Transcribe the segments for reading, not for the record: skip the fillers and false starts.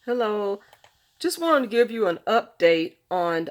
Hello. Just wanted to give you an update on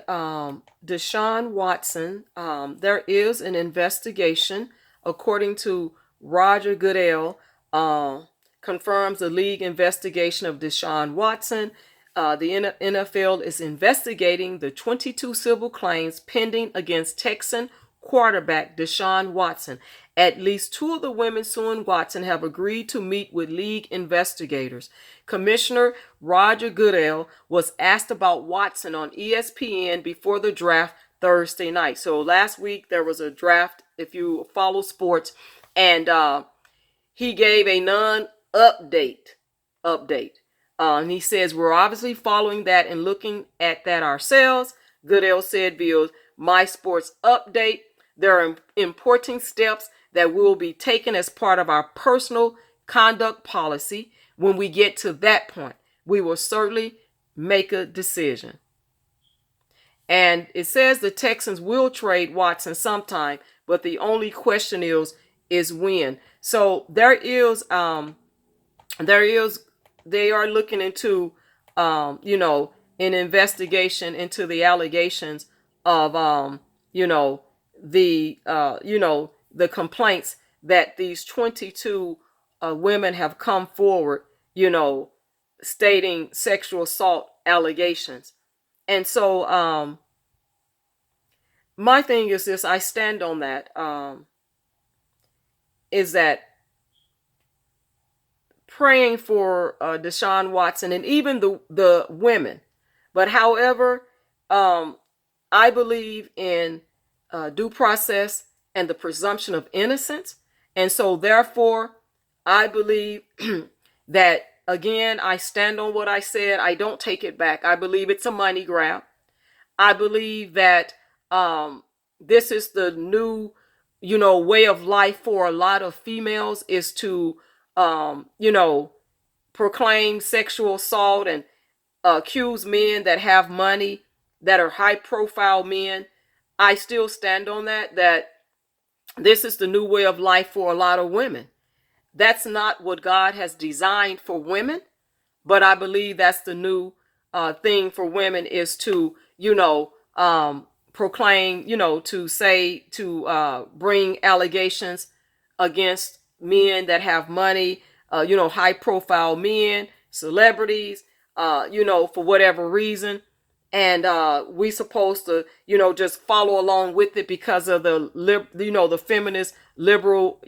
Deshaun Watson. There is an investigation, according to Roger Goodell, uh, confirms the league investigation of Deshaun Watson. The NFL is investigating the 22 civil claims pending against Texan quarterback Deshaun Watson. At least two of the women suing Watson have agreed to meet with league investigators. Commissioner Roger Goodell was asked about Watson on ESPN before the draft Thursday night. So last week there was a draft, if you follow sports, and he gave a non-update. And he says we're obviously following that and looking at that ourselves. Goodell said via My Sports Update, there are important steps that will be taken as part of our personal conduct policy. When we get to that point, we will certainly make a decision. And it says the Texans will trade Watson sometime, but the only question is when. So there is they are looking into an investigation into the allegations of the complaints that these 22 women have come forward, stating sexual assault allegations. And so my thing is this, I stand on that, is that praying for Deshaun Watson and even the women. But however, I believe in due process and the presumption of innocence. And so therefore, I believe that, again, I stand on what I said. I don't take it back. I believe it's a money grab. I believe that this is the new, way of life for a lot of females, is to, proclaim sexual assault and accuse men that have money, that are high profile men. I still stand on that this is the new way of life for a lot of women. That's not what God has designed for women, but I believe that's the new thing for women, is to, proclaim, to say, to bring allegations against men that have money, high profile men, celebrities, for whatever reason. And we supposed to, just follow along with it because of the feminist liberal,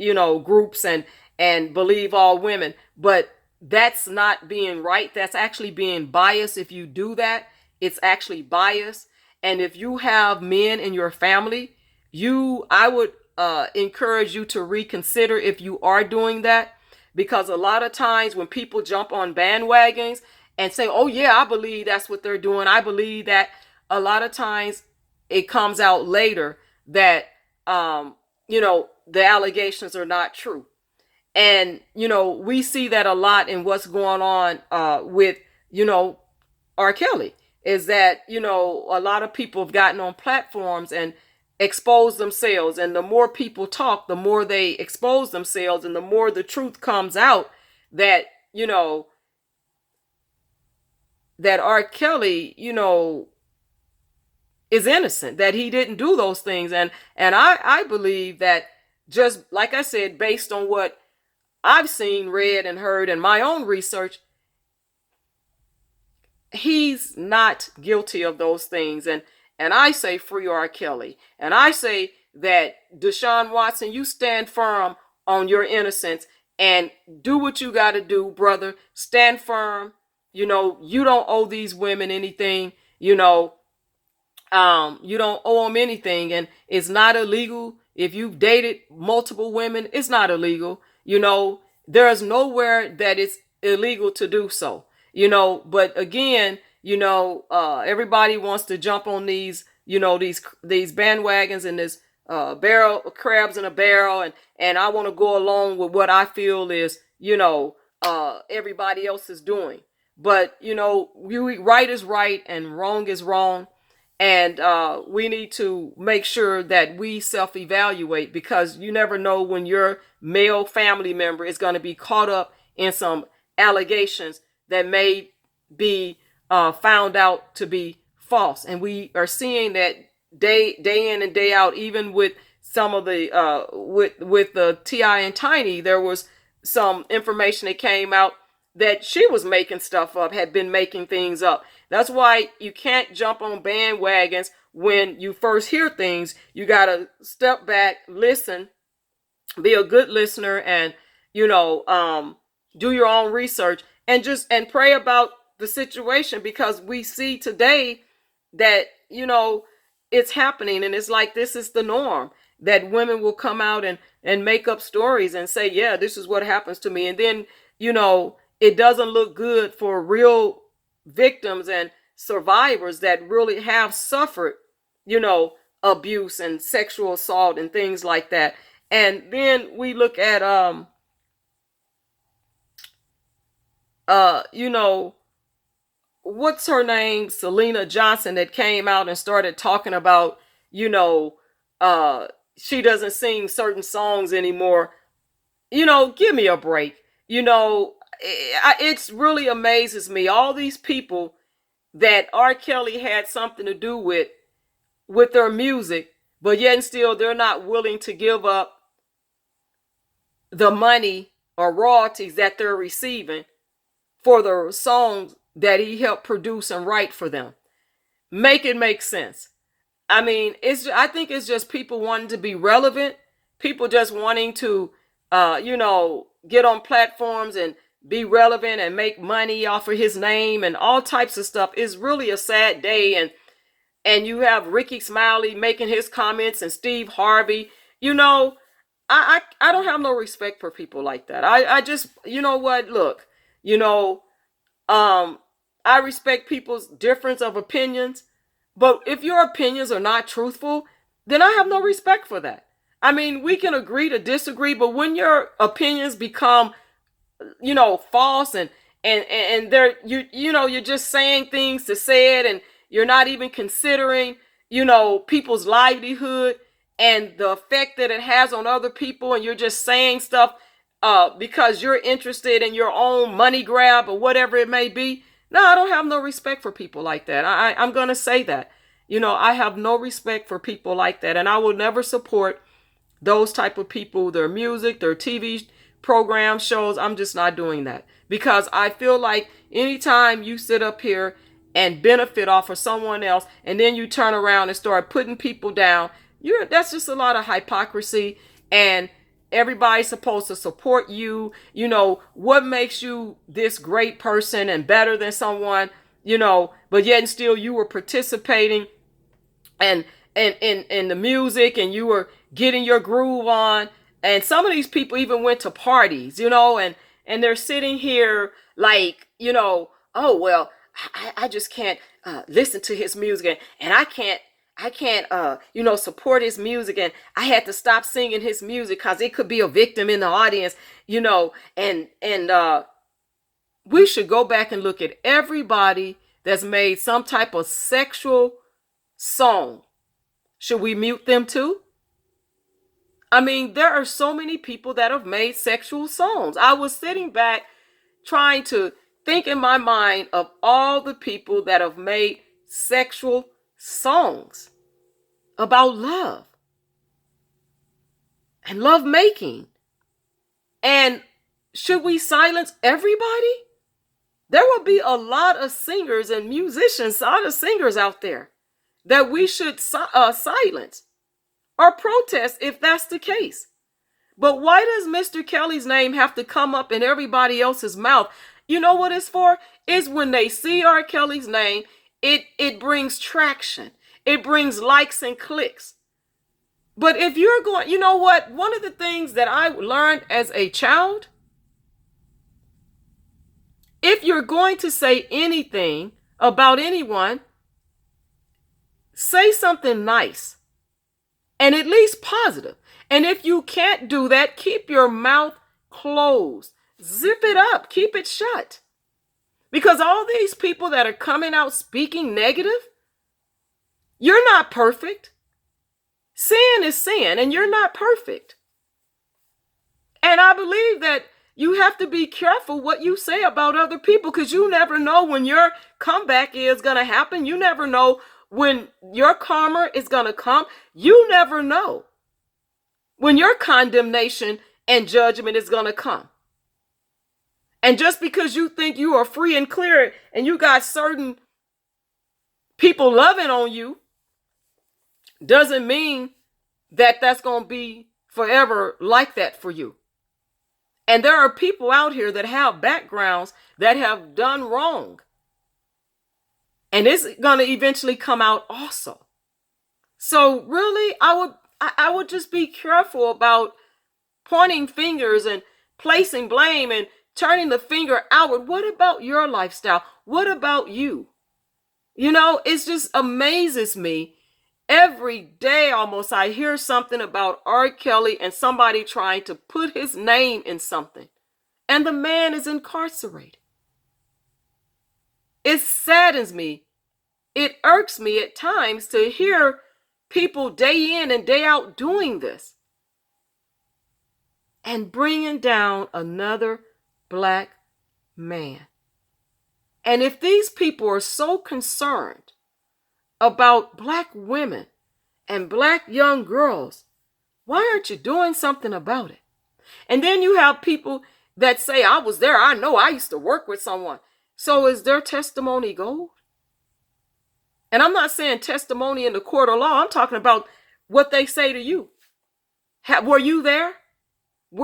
groups, and believe all women. But that's not being right. That's actually being biased. If you do that, it's actually biased. And if you have men in your family, I would encourage you to reconsider if you are doing that, because a lot of times when people jump on bandwagons and say, oh yeah, I believe that's what they're doing, I believe that, a lot of times it comes out later that the allegations are not true. And we see that a lot in what's going on with R. Kelly, is that a lot of people have gotten on platforms and expose themselves, and the more people talk, the more they expose themselves, and the more the truth comes out that that R. Kelly is innocent, that he didn't do those things. And I believe that, just like I said, based on what I've seen, read, and heard in my own research, he's not guilty of those things. And I say free R. Kelly. And I say that Deshaun Watson, you stand firm on your innocence and do what you got to do, brother. Stand firm. You don't owe these women anything. You don't owe them anything, and it's not illegal. If you've dated multiple women, it's not illegal. There's nowhere that it's illegal to do so. But again, everybody wants to jump on these, these bandwagons and this barrel crabs in a barrel, and I want to go along with what I feel is, everybody else is doing. But right is right and wrong is wrong. And we need to make sure that we self-evaluate, because you never know when your male family member is going to be caught up in some allegations that may be found out to be false. And we are seeing that day in and day out, even with some of the with the T.I. and Tiny. There was some information that came out that she was making stuff up, had been making things up. That's why you can't jump on bandwagons when you first hear things. You got to step back, listen, be a good listener, and do your own research, and pray about the situation, because we see today that it's happening, and it's like this is the norm, that women will come out and make up stories and say, yeah, this is what happens to me. And then it doesn't look good for real victims and survivors that really have suffered abuse and sexual assault and things like that. And then we look at what's her name, Selena Johnson, that came out and started talking about she doesn't sing certain songs anymore. Give me a break. It's really amazes me, all these people that R. Kelly had something to do with their music, but yet and still they're not willing to give up the money or royalties that they're receiving for the songs that he helped produce and write for them. Make it make sense. I mean, I think it's just people wanting to be relevant, people just wanting to get on platforms and be relevant and make money off of his name and all types of stuff. It's really a sad day. And you have Ricky Smiley making his comments, and Steve Harvey. I don't have no respect for people like that. I just, what, look, I respect people's difference of opinions, but if your opinions are not truthful, then I have no respect for that. I mean, we can agree to disagree, but when your opinions become, false, and they're, you're just saying things to say it, and you're not even considering, people's livelihood and the effect that it has on other people, and you're just saying stuff because you're interested in your own money grab or whatever it may be. No, I don't have no respect for people like that. I'm going to say that. I have no respect for people like that, and I will never support those type of people, their music, their TV programs, shows. I'm just not doing that, because I feel like anytime you sit up here and benefit off of someone else, and then you turn around and start putting people down, that's just a lot of hypocrisy. And everybody's supposed to support you. What makes you this great person and better than someone, but yet and still you were participating and in the music, and you were getting your groove on. And some of these people even went to parties, and they're sitting here like, oh, well, I just can't listen to his music, and I can't support his music, and I had to stop singing his music because it could be a victim in the audience, and we should go back and look at everybody that's made some type of sexual song. Should we mute them too? I mean, there are so many people that have made sexual songs. I was sitting back trying to think in my mind of all the people that have made sexual songs about love and love making. And should we silence everybody? There will be a lot of singers and musicians, a lot of singers out there that we should silence or protest if that's the case. But why does Mr. Kelly's name have to come up in everybody else's mouth? You know what it's for? It's when they see R. Kelly's name, it brings traction. It brings likes and clicks. But if you're going, you know what? One of the things that I learned as a child, if you're going to say anything about anyone, say something nice and at least positive. And if you can't do that, keep your mouth closed. Zip it up. Keep it shut. Because all these people that are coming out speaking negative, you're not perfect. Sin is sin, and you're not perfect. And I believe that, you have to be careful what you say about other people, because you never know when your comeback is going to happen. You never know when your karma is going to come. You never know when your condemnation and judgment is going to come. And just because you think you are free and clear and you got certain people loving on you doesn't mean that that's going to be forever like that for you. And there are people out here that have backgrounds that have done wrong. And it's going to eventually come out also. So really, I would just be careful about pointing fingers and placing blame and turning the finger outward. What about your lifestyle? What about you? You know, it just amazes me. Every day almost I hear something about R. Kelly and somebody trying to put his name in something. And the man is incarcerated. It saddens me. It irks me at times to hear people day in and day out doing this and bringing down another black man. And if these people are so concerned about black women and black young girls, why aren't you doing something about it? And then you have people that say, I was there. I know I used to work with someone. So is their testimony gold? And I'm not saying testimony in the court of law. I'm talking about what they say to you. Were you there?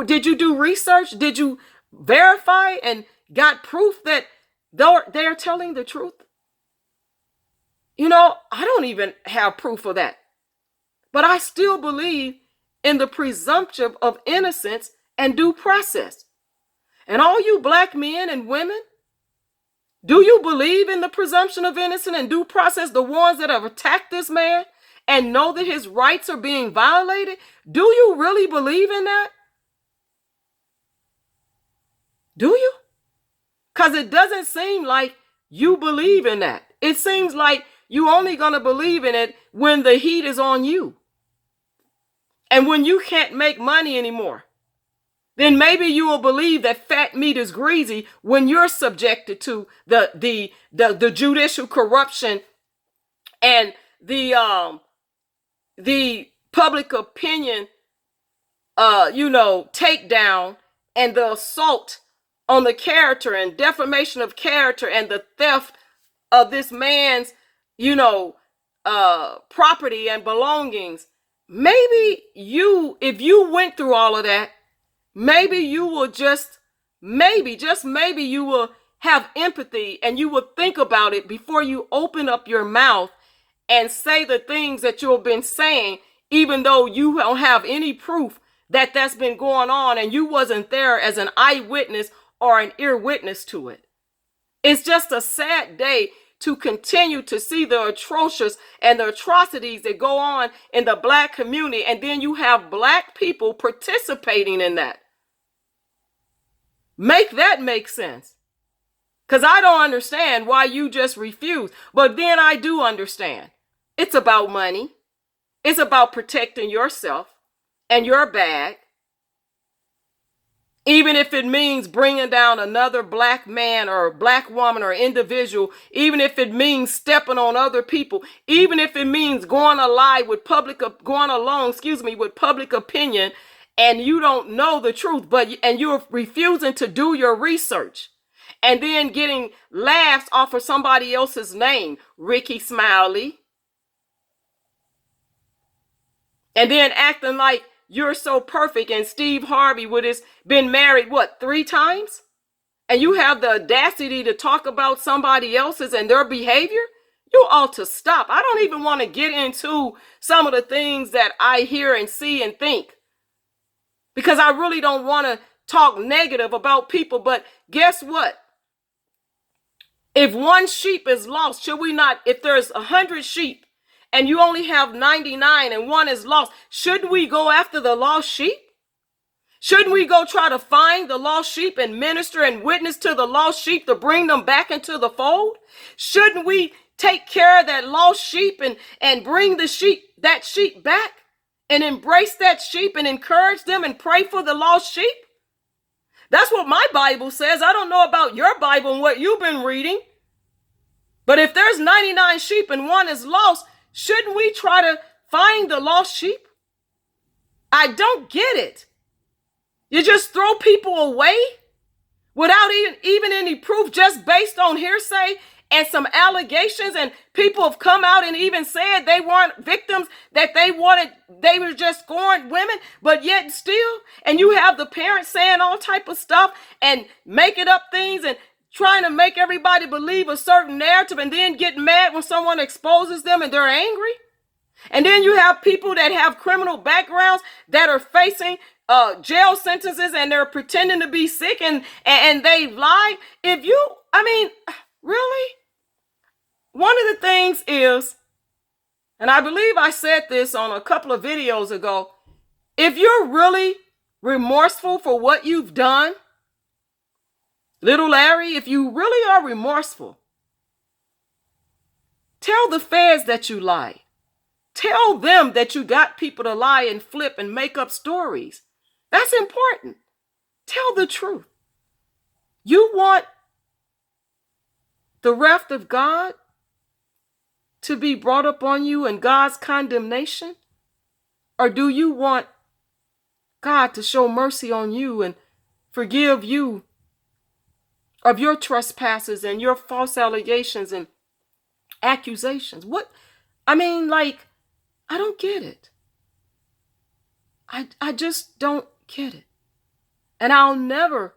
Did you do research? Did you verify and got proof that they're telling the truth? You know, I don't even have proof of that. But I still believe in the presumption of innocence and due process. And all you black men and women, do you believe in the presumption of innocence and due process, the ones that have attacked this man and know that his rights are being violated? Do you really believe in that? Do you? Because it doesn't seem like you believe in that. It seems like you only going to believe in it when the heat is on you. And when you can't make money anymore, then maybe you will believe that fat meat is greasy when you're subjected to the judicial corruption and the public opinion, takedown and the assault on the character and defamation of character and the theft of this man's, property and belongings. Maybe if you went through all of that, maybe you will just maybe you will have empathy and you will think about it before you open up your mouth and say the things that you've been saying, even though you don't have any proof that that's been going on and you wasn't there as an eyewitness or an ear witness to it. It's just a sad day to continue to see the atrocious and the atrocities that go on in the black community. And then you have black people participating in that. Make that make sense. Because I don't understand why you just refuse. But then I do understand. It's about money. It's about protecting yourself and your bag. Even if it means bringing down another black man or black woman or individual, even if it means stepping on other people, even if it means going along with public opinion, and you don't know the truth, and you're refusing to do your research, and then getting laughs off of somebody else's name, Ricky Smiley, and then acting like you're so perfect, and Steve Harvey has been married, 3 times? And you have the audacity to talk about somebody else's and their behavior? You ought to stop. I don't even want to get into some of the things that I hear and see and think, because I really don't want to talk negative about people. But guess what? If one sheep is lost, should we not, if there's 100 sheep, and you only have 99 and one is lost, shouldn't we go after the lost sheep? Shouldn't we go try to find the lost sheep and minister and witness to the lost sheep to bring them back into the fold? Shouldn't we take care of that lost sheep and bring that sheep back and embrace that sheep and encourage them and pray for the lost sheep? That's what my Bible says. I don't know about your Bible and what you've been reading. But if there's 99 sheep and one is lost, shouldn't we try to find the lost sheep? I don't get it. You just throw people away without even any proof, just based on hearsay and some allegations. And people have come out and even said they weren't victims, that they were just scorned women, but yet still. And you have the parents saying all type of stuff and making up things and trying to make everybody believe a certain narrative, and then get mad when someone exposes them and they're angry. And then you have people that have criminal backgrounds that are facing jail sentences, and they're pretending to be sick and they lie. Really? One of the things is, and I believe I said this on a couple of videos ago, if you're really remorseful for what you've done, little Larry, if you really are remorseful, tell the feds that you lied. Tell them that you got people to lie and flip and make up stories. That's important. Tell the truth. You want the wrath of God to be brought up on you and God's condemnation? Or do you want God to show mercy on you and forgive you of your trespasses and your false allegations and accusations? I don't get it. I just don't get it. And I'll never,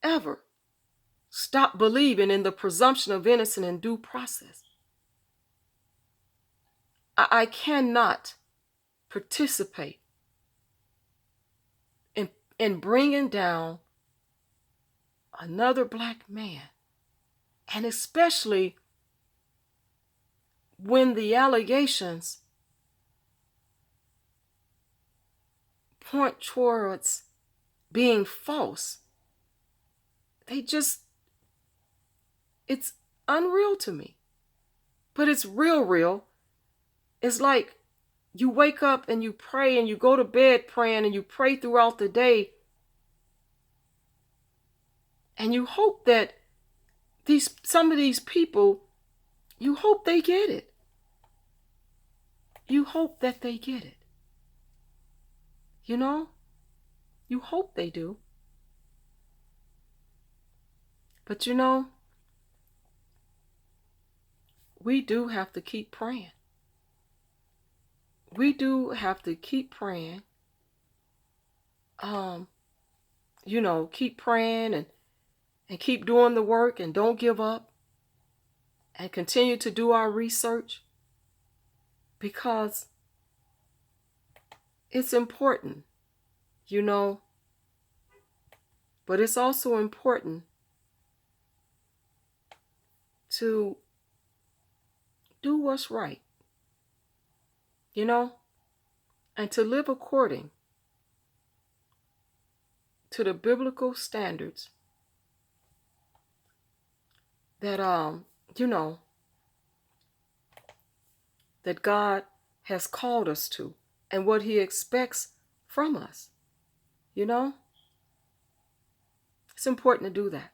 ever stop believing in the presumption of innocence and due process. I cannot participate in bringing down another black man, and especially when the allegations point towards being false. It's unreal to me. But it's real. It's like you wake up and you pray and you go to bed praying and you pray throughout the day. And you hope that some of these people, you hope they get it. You hope that they get it. You hope they do. But we do have to keep praying. We do have to keep praying. Keep praying and keep doing the work, and don't give up, and continue to do our research, because it's important, but it's also important to do what's right, and to live according to the biblical standards that, that God has called us to, and what He expects from us. It's important to do that.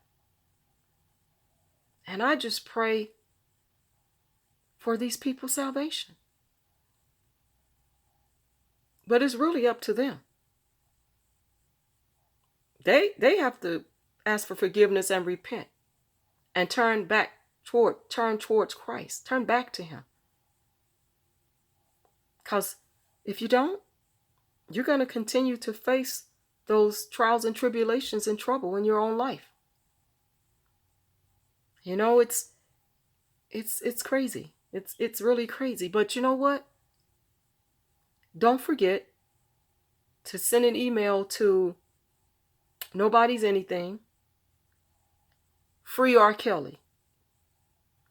And I just pray for these people's salvation. But it's really up to them. They have to ask for forgiveness and repent and turn towards Christ. Turn back to Him. Because if you don't, you're going to continue to face those trials and tribulations and trouble in your own life. It's crazy. It's really crazy. But you know what? Don't forget to send an email to Nobody's Anything, Free R. Kelly.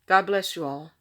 God bless you all.